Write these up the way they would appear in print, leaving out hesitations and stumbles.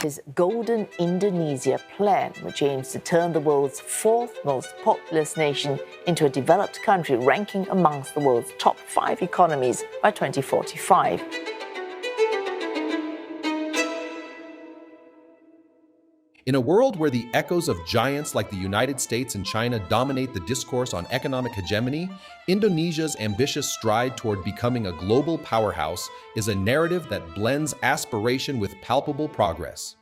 his Golden Indonesia plan, which aims to turn the world's fourth most populous nation into a developed country ranking amongst the world's top 5 economies by 2045. In a world where the echoes of giants like the United States and China dominate the discourse on economic hegemony, Indonesia's ambitious stride toward becoming a global powerhouse is a narrative that blends aspiration with palpable progress.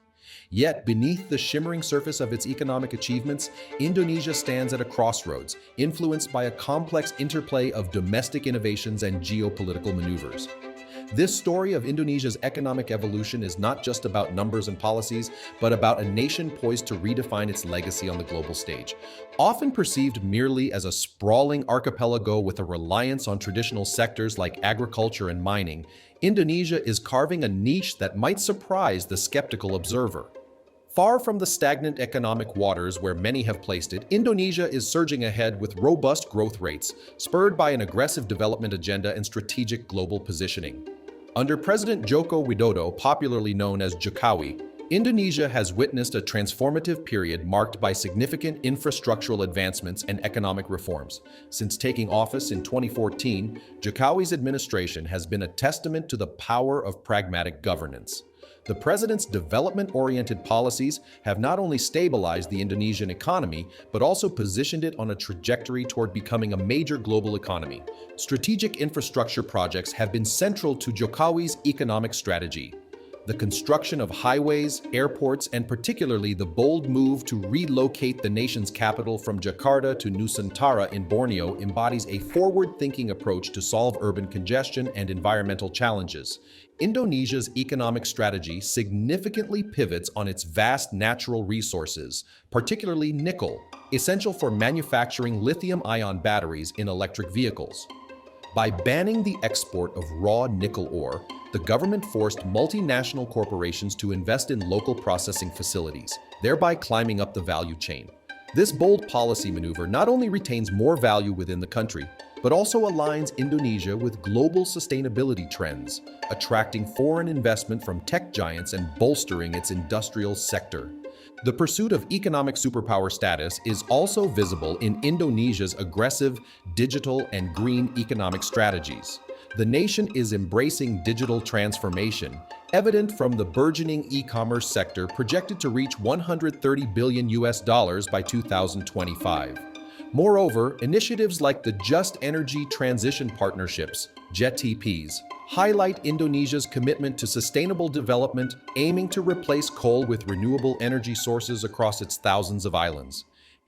Yet, beneath the shimmering surface of its economic achievements, Indonesia stands at a crossroads, influenced by a complex interplay of domestic innovations and geopolitical maneuvers. This story of Indonesia's economic evolution is not just about numbers and policies, but about a nation poised to redefine its legacy on the global stage. Often perceived merely as a sprawling archipelago with a reliance on traditional sectors like agriculture and mining, Indonesia is carving a niche that might surprise the skeptical observer. Far from the stagnant economic waters where many have placed it, Indonesia is surging ahead with robust growth rates, spurred by an aggressive development agenda and strategic global positioning. Under President Joko Widodo, popularly known as Jokowi, Indonesia has witnessed a transformative period marked by significant infrastructural advancements and economic reforms. Since taking office in 2014, Jokowi's administration has been a testament to the power of pragmatic governance. The president's development-oriented policies have not only stabilized the Indonesian economy, but also positioned it on a trajectory toward becoming a major global economy. Strategic infrastructure projects have been central to Jokowi's economic strategy. The construction of highways, airports, and particularly the bold move to relocate the nation's capital from Jakarta to Nusantara in Borneo embodies a forward-thinking approach to solve urban congestion and environmental challenges. Indonesia's economic strategy significantly pivots on its vast natural resources, particularly nickel, essential for manufacturing lithium-ion batteries in electric vehicles. By banning the export of raw nickel ore, the government forced multinational corporations to invest in local processing facilities, thereby climbing up the value chain. This bold policy maneuver not only retains more value within the country, but also aligns Indonesia with global sustainability trends, attracting foreign investment from tech giants and bolstering its industrial sector. The pursuit of economic superpower status is also visible in Indonesia's aggressive digital and green economic strategies. The nation is embracing digital transformation, evident from the burgeoning e-commerce sector projected to reach $130 billion by 2025. Moreover, initiatives like the Just Energy Transition Partnerships, JETPs, highlight Indonesia's commitment to sustainable development, aiming to replace coal with renewable energy sources across its thousands of islands.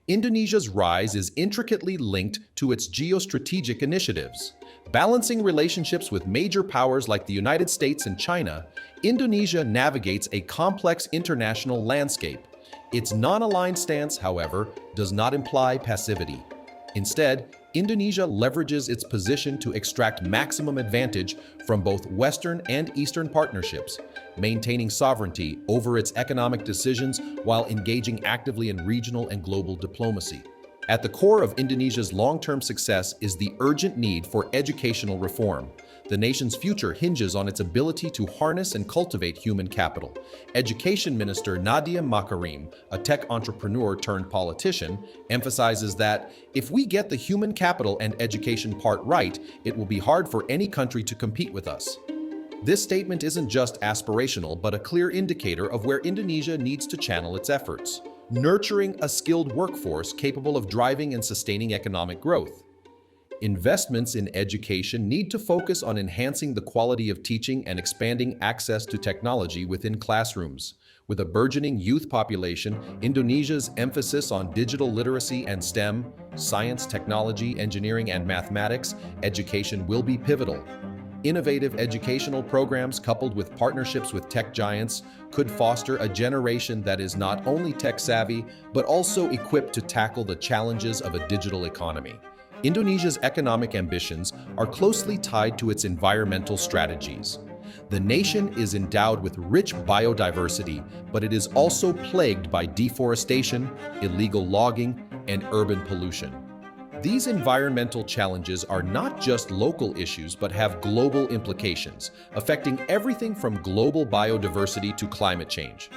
Indonesia's rise is intricately linked to its geostrategic initiatives. Balancing relationships with major powers like the United States and China, Indonesia navigates a complex international landscape. Its non-aligned stance, however, does not imply passivity. Instead, Indonesia leverages its position to extract maximum advantage from both Western and Eastern partnerships, maintaining sovereignty over its economic decisions while engaging actively in regional and global diplomacy. At the core of Indonesia's long-term success is the urgent need for educational reform. The nation's future hinges on its ability to harness and cultivate human capital. Education Minister Nadiem Makarim, a tech entrepreneur turned politician, emphasizes that if we get the human capital and education part right, it will be hard for any country to compete with us. This statement isn't just aspirational, but a clear indicator of where Indonesia needs to channel its efforts, nurturing a skilled workforce capable of driving and sustaining economic growth. Investments in education need to focus on enhancing the quality of teaching and expanding access to technology within classrooms. With a burgeoning youth population, Indonesia's emphasis on digital literacy and STEM, science, technology, engineering, and mathematics, education will be pivotal. Innovative educational programs coupled with partnerships with tech giants could foster a generation that is not only tech-savvy, but also equipped to tackle the challenges of a digital economy. Indonesia's economic ambitions are closely tied to its environmental strategies. The nation is endowed with rich biodiversity, but it is also plagued by deforestation, illegal logging, and urban pollution. These environmental challenges are not just local issues, but have global implications, affecting everything from global biodiversity to climate change.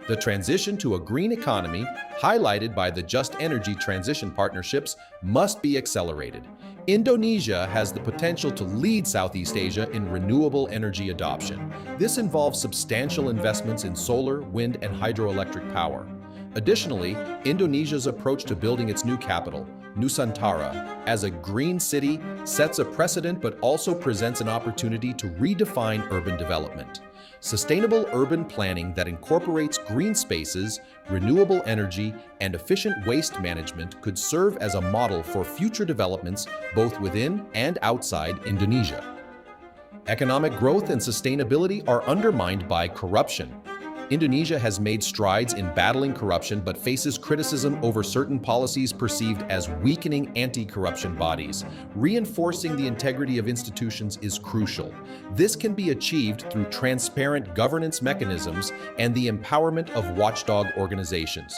The transition to a green economy, highlighted by the Just Energy Transition Partnerships, must be accelerated. Indonesia has the potential to lead Southeast Asia in renewable energy adoption. This involves substantial investments in solar, wind, and hydroelectric power. Additionally, Indonesia's approach to building its new capital, Nusantara, as a green city sets a precedent but also presents an opportunity to redefine urban development. Sustainable urban planning that incorporates green spaces, renewable energy, and efficient waste management could serve as a model for future developments both within and outside Indonesia. Economic growth and sustainability are undermined by corruption. Indonesia has made strides in battling corruption but faces criticism over certain policies perceived as weakening anti-corruption bodies. Reinforcing the integrity of institutions is crucial. This can be achieved through transparent governance mechanisms and the empowerment of watchdog organizations.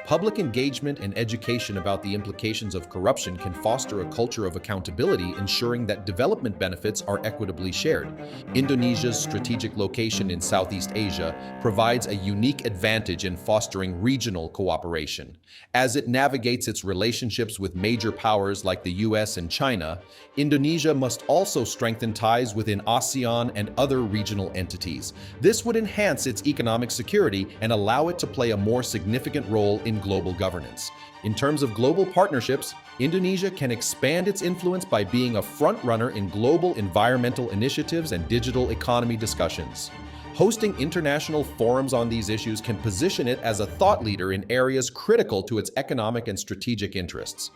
Public engagement and education about the implications of corruption can foster a culture of accountability, ensuring that development benefits are equitably shared. Indonesia's strategic location in Southeast Asia provides a unique advantage in fostering regional cooperation. As it navigates its relationships with major powers like the US and China, Indonesia must also strengthen ties within ASEAN and other regional entities. This would enhance its economic security and allow it to play a more significant role in global governance. In terms of global partnerships, Indonesia can expand its influence by being a front-runner in global environmental initiatives and digital economy discussions. Hosting international forums on these issues can position it as a thought leader in areas critical to its economic and strategic interests.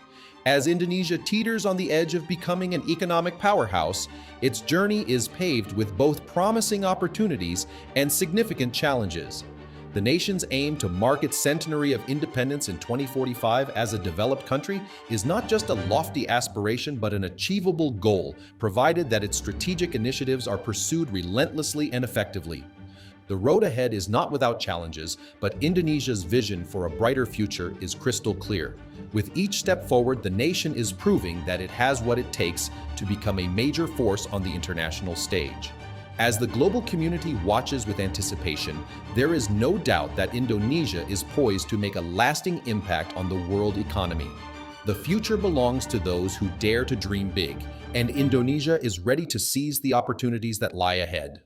As Indonesia teeters on the edge of becoming an economic powerhouse, its journey is paved with both promising opportunities and significant challenges. The nation's aim to mark its centenary of independence in 2045 as a developed country is not just a lofty aspiration but an achievable goal, provided that its strategic initiatives are pursued relentlessly and effectively. The road ahead is not without challenges, but Indonesia's vision for a brighter future is crystal clear. With each step forward, the nation is proving that it has what it takes to become a major force on the international stage. As the global community watches with anticipation, there is no doubt that Indonesia is poised to make a lasting impact on the world economy. The future belongs to those who dare to dream big, and Indonesia is ready to seize the opportunities that lie ahead.